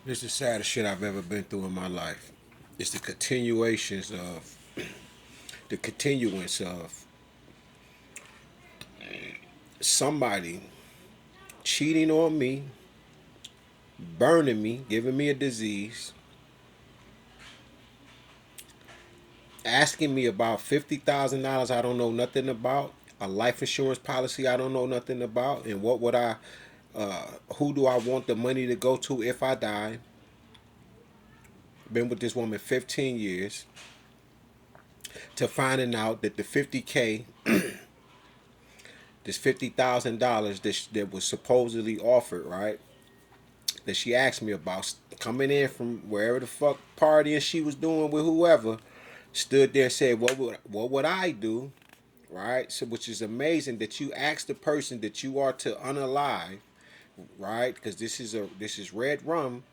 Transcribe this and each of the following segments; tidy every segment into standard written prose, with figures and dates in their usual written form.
This is the saddest shit I've ever been through in my life. It's the continuance of somebody cheating on me, burning me, giving me a disease, asking me about $50,000 I don't know nothing about, a life insurance policy I don't know nothing about, and what would who do I want the money to go to if I die? Been with this woman 15 years, to finding out that the 50K, this $50,000 that was supposedly offered, right? That she asked me about, coming in from wherever the fuck partying she was doing with whoever, stood there and said, what would I do? Right? So, which is amazing that you ask the person that you are to unalive, right? Because this is red rum.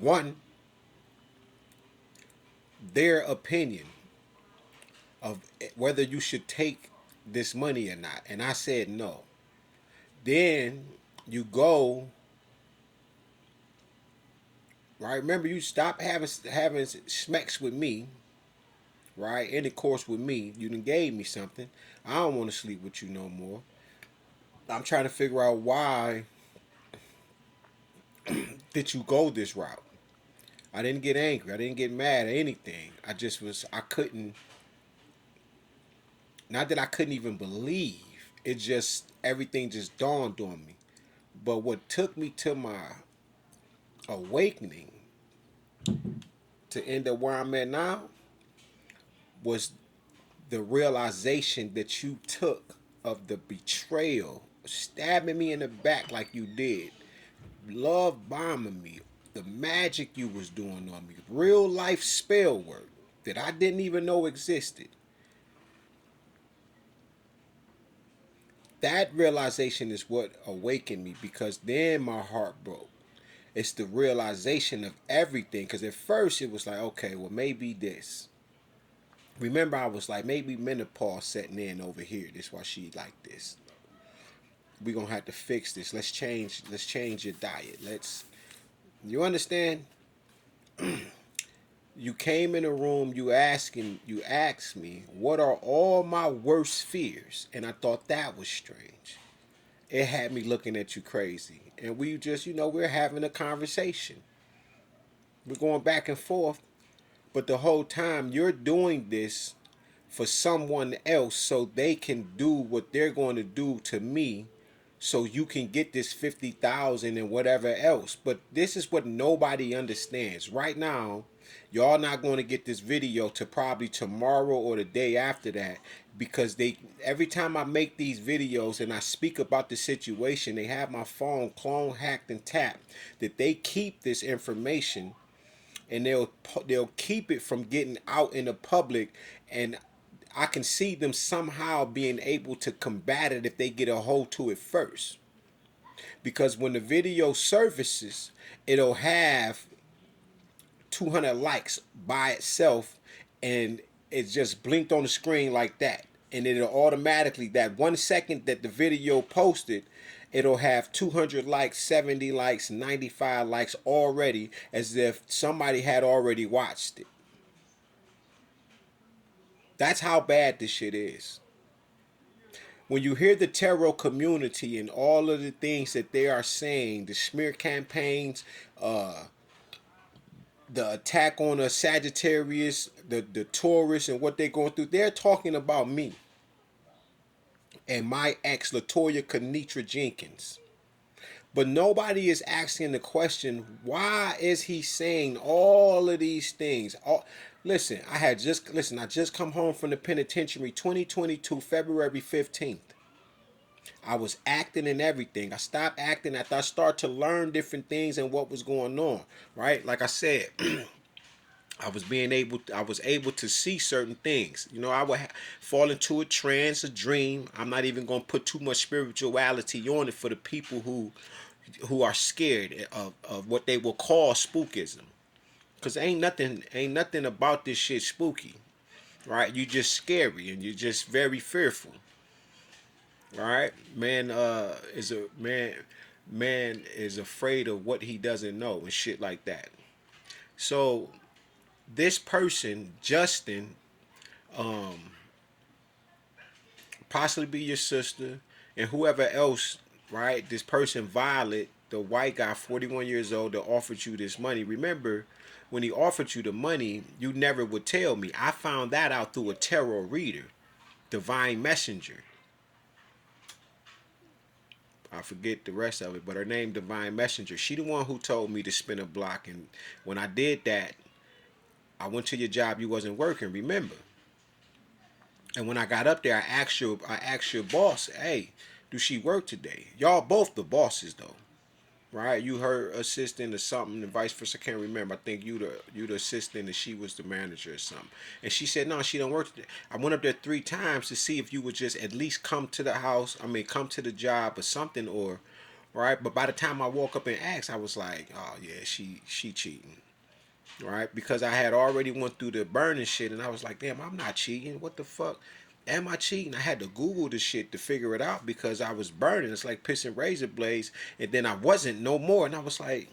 One, their opinion of whether you should take this money or not, and I said no. Then you go, right. Remember, you stop having smacks with me, right? Intercourse with me. You done gave me something. I don't want to sleep with you no more. I'm trying to figure out why did you go this route. I didn't get angry. I didn't get mad or anything. I couldn't, not that I couldn't even believe. It just, everything just dawned on me. But what took me to my awakening to end up where I'm at now was the realization that you took of the betrayal, stabbing me in the back like you did, love bombing me, the magic you was doing on me, real life spell work that I didn't even know existed. That realization is what awakened me, because then my heart broke. It's the realization of everything, because at first it was like, okay, well, maybe this. Remember, I was like, maybe menopause setting in over here. That's why she like this. We gonna have to fix this. Let's change your diet. You understand? You came in a room, you asked me, what are all my worst fears? And I thought that was strange. It had me looking at you crazy. And we just, we're having a conversation. We're going back and forth. But the whole time you're doing this for someone else so they can do what they're going to do to me, so you can get this 50,000 and whatever else. But this is what nobody understands. Right now, y'all not going to get this video to probably tomorrow or the day after that, because they, every time I make these videos and I speak about the situation, they have my phone clone, hacked, and tapped, that they keep this information, and they'll keep it from getting out in the public. And I can see them somehow being able to combat it if they get a hold to it first. Because when the video surfaces, it'll have 200 likes by itself, and it just blinked on the screen like that. And it'll automatically, that 1 second that the video posted, it'll have 200 likes, 70 likes, 95 likes already, as if somebody had already watched it. That's how bad this shit is. When you hear the tarot community and all of the things that they are saying, the smear campaigns, the attack on a Sagittarius, the Taurus, and what they're going through, they're talking about me and my ex, Latoya Kenetra Jenkins. But nobody is asking the question, why is he saying all of these things? Listen, I just come home from the penitentiary 2022, February 15th. I was acting and everything. I stopped acting after I started to learn different things and what was going on. Right? Like I said, I was able to see certain things. I would fall into a trance, a dream. I'm not even gonna put too much spirituality on it for the people who are scared of what they will call spookism. Cause ain't nothing about this shit spooky. Right? You just scary and you're just very fearful. All right, man. Is a man. Man is afraid of what he doesn't know and shit like that. So this person, Justin, possibly be your sister, and whoever else, right? This person, Violet, the white guy, 41 years old, that offered you this money. Remember, when he offered you the money, you never would tell me. I found that out through a tarot reader, Divine Messenger. I forget the rest of it, but her name Divine Messenger. She the one who told me to spin a block, and when I did that, I went to your job. You wasn't working. Remember? And when I got up there, I asked your boss, hey, do she work today? Y'all both the bosses though, right? You her assistant or something, and vice versa. I can't remember. I think you the assistant, and she was the manager or something. And she said, no, she don't work today. I went up there 3 times to see if you would just at least come to the house. I mean, come to the job or something, or right. But by the time I walk up and ask, I was like, oh yeah, she cheating. Right, because I had already went through the burning shit, and I was like, damn, I'm not cheating. What the fuck? Am I cheating? I had to Google the shit to figure it out because I was burning. It's like pissing razor blades, and then I wasn't no more. And I was like,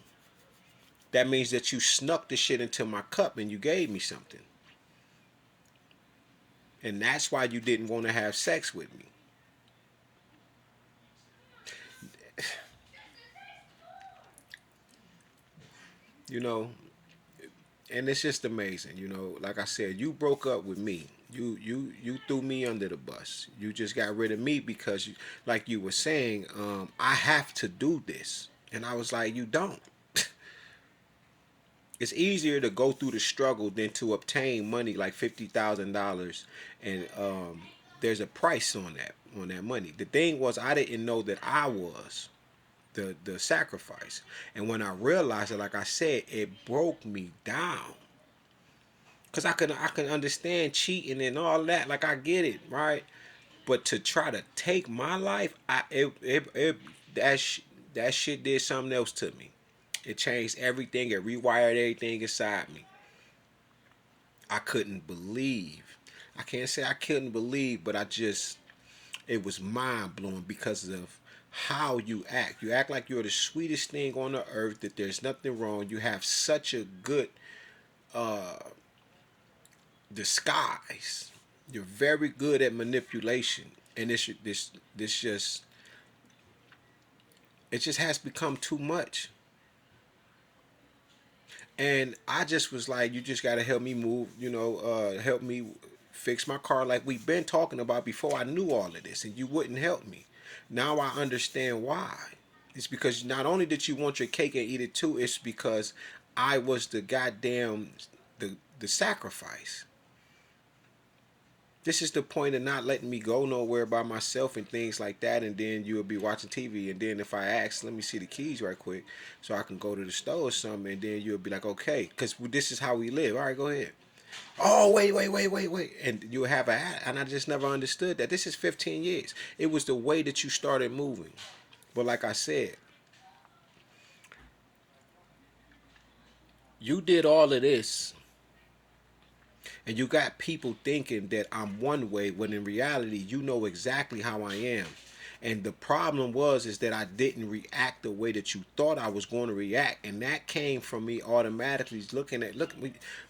that means that you snuck the shit into my cup and you gave me something. And that's why you didn't want to have sex with me. You know, and it's just amazing. You know, like I said, you broke up with me. You threw me under the bus. You just got rid of me because, you, like you were saying, I have to do this, and I was like, you don't. It's easier to go through the struggle than to obtain money like $50,000, and there's a price on that money. The thing was, I didn't know that I was the sacrifice, and when I realized it, like I said, it broke me down. Cause I can understand cheating and all that. Like I get it, right? But to try to take my life, that shit did something else to me. It changed everything. It rewired everything inside me. I couldn't believe. I can't say I couldn't believe, but it was mind blowing because of how you act. You act like you're the sweetest thing on the earth. That there's nothing wrong. You have such a good disguise. You're very good at manipulation, and this just it just has become too much. And I just was like, you just gotta help me move. Help me fix my car, like we've been talking about before. I knew all of this, and you wouldn't help me. Now I understand why. It's because not only did you want your cake and eat it too, it's because I was the goddamn the sacrifice. This is the point of not letting me go nowhere by myself and things like that. And then you'll be watching TV. And then if I ask, let me see the keys right quick so I can go to the store or something. And then you'll be like, okay, because this is how we live. All right, go ahead. Oh, wait. And you'll have and I just never understood that. This is 15 years. It was the way that you started moving. But like I said, you did all of this, and you got people thinking that I'm one way when in reality you know exactly how I am. And the problem was is that I didn't react the way that you thought I was going to react, and that came from me automatically looking at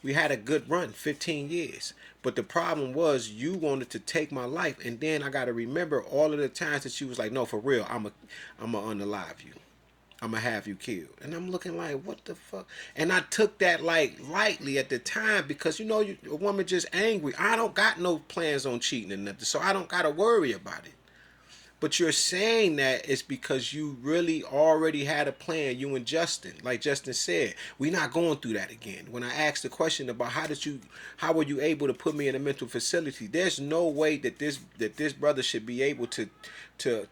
we had a good run, 15 years. But the problem was you wanted to take my life, and then I got to remember all of the times that you was like, no, for real, I'm a unalive you. I'm gonna have you killed. And I'm looking like, what the fuck? And I took that like lightly at the time because a woman just angry. I don't got no plans on cheating or nothing, so I don't gotta worry about it. But you're saying that it's because you really already had a plan, you and Justin. Like Justin said, we're not going through that again. When I asked the question about how were you able to put me in a mental facility, there's no way that this brother should be able to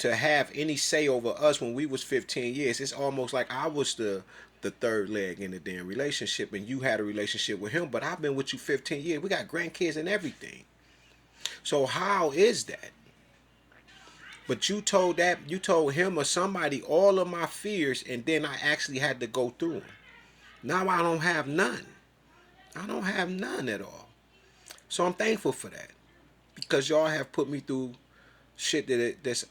have any say over us when we was 15 years. It's almost like I was the third leg in the damn relationship, and you had a relationship with him, but I've been with you 15 years. We got grandkids and everything. So how is that? But you told him or somebody all of my fears, and then I actually had to go through them. Now I don't have none. I don't have none at all. So I'm thankful for that because y'all have put me through shit that's